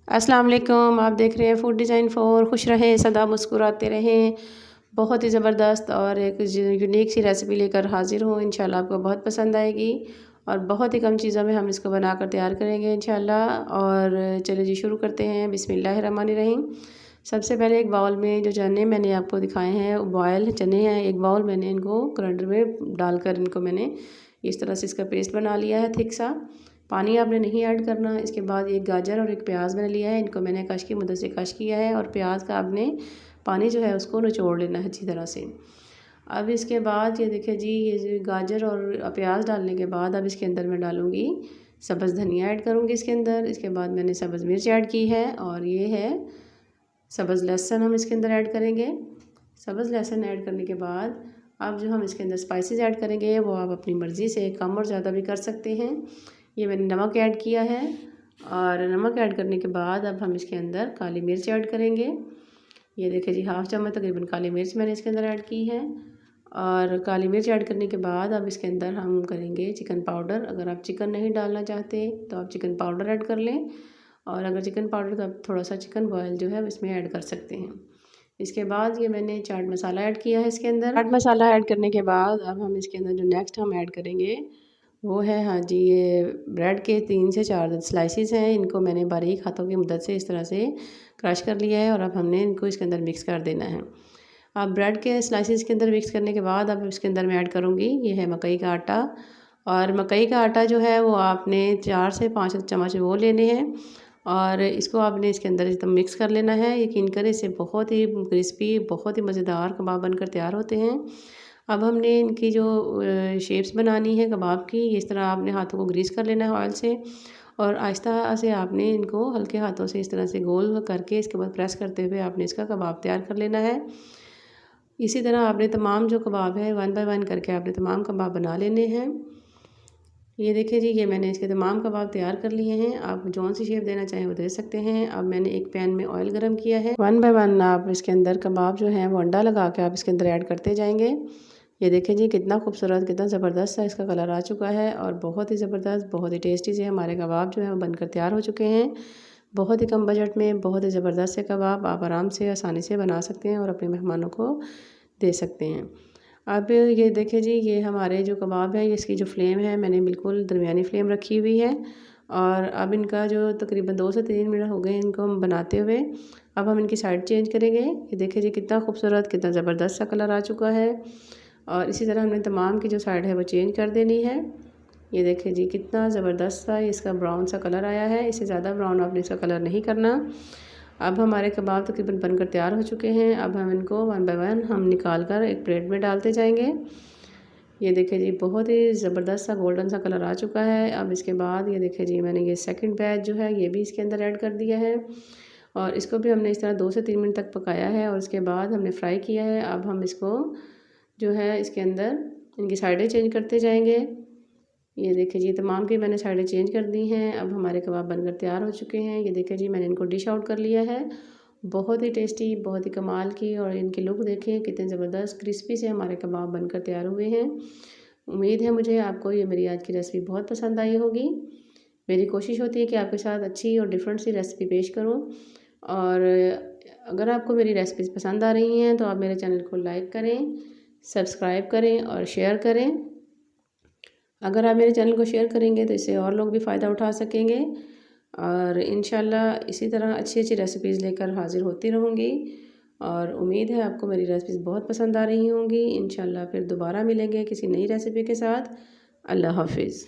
अस्सलाम वालेकुम। आप देख रहे हैं फूड डिज़ाइन फॉर। खुश रहें, सदा मुस्कुराते रहें। बहुत ही ज़बरदस्त और एक यूनिक सी रेसिपी लेकर हाज़िर हूँ। इंशाल्लाह आपको बहुत पसंद आएगी और बहुत ही कम चीज़ों में हम इसको बनाकर तैयार करेंगे इंशाल्लाह। और चलिए जी शुरू करते हैं। बिस्मिल्लाहिर्रहमानिर्रहीम। सबसे पहले एक बाउल में जो चने मैंने आपको दिखाए हैं बॉयल चने हैं, एक बाउल मैंने इनको ग्राइंडर में डालकर इनको मैंने इस तरह से इसका पेस्ट बना लिया है थिक सा। पानी आपने नहीं ऐड करना। इसके बाद एक गाजर और एक प्याज मैंने लिया है, इनको मैंने कश की मदद से कश किया है और प्याज का आपने पानी जो है उसको निचोड़ लेना है अच्छी तरह से। अब इसके बाद ये देखिए जी, ये जो गाजर और प्याज डालने के बाद अब इसके अंदर मैं डालूँगी सब्ज़ धनिया ऐड करूँगी इसके अंदर। इसके बाद मैंने सब्ज़ मिर्च ऐड की है और ये है सब्ज़ लहसुन हम इसके अंदर ऐड करेंगे। सब्ज़ लहसुन ऐड करने के बाद अब जो हम इसके अंदर स्पाइसेस ऐड करेंगे वो आप अपनी मर्ज़ी से कम और ज़्यादा भी कर सकते हैं। ये मैंने नमक ऐड किया है और नमक ऐड करने के बाद अब हम इसके अंदर काली मिर्च ऐड करेंगे। ये देखिए जी, हाफ़ चम्मच तकरीबन काली मिर्च मैंने इसके अंदर ऐड की है। और काली मिर्च ऐड करने के बाद अब इसके अंदर हम करेंगे चिकन पाउडर। अगर आप चिकन नहीं डालना चाहते तो आप चिकन पाउडर ऐड कर लें, और अगर चिकन पाउडर तो आप थोड़ा सा चिकन बॉयल जो है इसमें ऐड कर सकते हैं। इसके बाद ये मैंने चाट मसाला ऐड किया है इसके अंदर। चाट मसाला ऐड करने के बाद अब हम इसके अंदर जो नेक्स्ट हम ऐड करेंगे वो है, हाँ जी, ये ब्रेड के 3 से 4 स्लाइसेस हैं। इनको मैंने बारीक हाथों की मदद से इस तरह से क्रश कर लिया है और अब हमने इनको इसके अंदर मिक्स कर देना है। अब ब्रेड के स्लाइसेस के अंदर मिक्स करने के बाद अब इसके अंदर मैं ऐड करूँगी, ये है मकई का आटा। और मकई का आटा जो है वो आपने 4 से 5 चम्मच वो लेने हैं और इसको आपने इसके अंदर एकदम मिक्स कर लेना है। यकीन करें इससे बहुत ही क्रिस्पी, बहुत ही मज़ेदार कबाब बनकर तैयार होते हैं। अब हमने इनकी जो शेप्स बनानी है कबाब की, इस तरह आपने हाथों को ग्रीस कर लेना है ऑयल से और आहिस्ता से आपने इनको हल्के हाथों से इस तरह से गोल करके इसके बाद प्रेस करते हुए आपने इसका कबाब तैयार कर लेना है। इसी तरह आपने तमाम जो कबाब है 1 बाय 1 करके आपने तमाम कबाब बना लेने हैं। ये देखिए जी, ये मैंने इसके तमाम कबाब तैयार कर लिए हैं। आप जौन सी शेप देना चाहें वो दे सकते हैं। अब मैंने एक पैन में ऑयल गरम किया है। 1 बाय 1 आप इसके अंदर कबाब जो है वो अंडा लगा के आप इसके अंदर ऐड करते जाएंगे। ये देखिए जी, कितना खूबसूरत, कितना ज़बरदस्त सा इसका कलर आ चुका है और बहुत ही ज़बरदस्त, बहुत ही टेस्टी से हमारे कबाब जो है वो बनकर तैयार हो चुके हैं। बहुत ही कम बजट में बहुत ही ज़बरदस्त से कबाब आप आराम से आसानी से बना सकते हैं और अपने मेहमानों को दे सकते हैं। अब ये देखिए जी, ये हमारे जो कबाब है इसकी जो फ्लेम है मैंने बिल्कुल दरमियानी फ्लेम रखी हुई है और अब इनका जो तकरीबन 2 से 3 मिनट हो गए इनको हम बनाते हुए। अब हम इनकी साइड चेंज करेंगे। ये देखिए जी, कितना खूबसूरत, कितना ज़बरदस्त सा कलर आ चुका है और इसी तरह हमने तमाम की जो साइड है वो चेंज कर देनी है। ये देखिए जी, कितना ज़बरदस्त सा इसका ब्राउन सा कलर आया है। इससे ज़्यादा ब्राउन आपने इसका कलर नहीं करना। अब हमारे कबाब तकरीबन बनकर तैयार हो चुके हैं। अब हम इनको 1 बाय 1 हम निकाल कर एक प्लेट में डालते जाएंगे। ये देखिए जी, बहुत ही ज़बरदस्त सा गोल्डन सा कलर आ चुका है। अब इसके बाद ये देखिए जी, मैंने ये सेकंड बैच जो है ये भी इसके अंदर ऐड कर दिया है और इसको भी हमने इस तरह 2 से 3 मिनट तक पकाया है और उसके बाद हमने फ्राई किया है। अब हम इसको जो है इसके अंदर इनकी साइडें चेंज करते जाएंगे। ये देखिए जी, तमाम की मैंने साइडें चेंज कर दी हैं। अब हमारे कबाब बनकर तैयार हो चुके हैं। ये देखिए जी, मैंने इनको डिश आउट कर लिया है। बहुत ही टेस्टी, बहुत ही कमाल की, और इनकी लुक देखें कितने ज़बरदस्त क्रिस्पी से हमारे कबाब बनकर तैयार हुए हैं। उम्मीद है मुझे आपको ये मेरी आज की रेसिपी बहुत पसंद आई होगी। मेरी कोशिश होती है कि आपके साथ अच्छी और डिफरेंट सी रेसिपी पेश करूँ। और अगर आपको मेरी रेसिपीज़ पसंद आ रही हैं तो आप मेरे चैनल को लाइक करें, सब्सक्राइब करें और शेयर करें। अगर आप मेरे चैनल को शेयर करेंगे तो इससे और लोग भी फ़ायदा उठा सकेंगे और इंशाल्लाह इसी तरह अच्छी अच्छी रेसिपीज़ लेकर हाज़िर होती रहूँगी। और उम्मीद है आपको मेरी रेसिपीज़ बहुत पसंद आ रही होंगी। इंशाल्लाह फिर दोबारा मिलेंगे किसी नई रेसिपी के साथ। अल्लाह हाफ़िज़।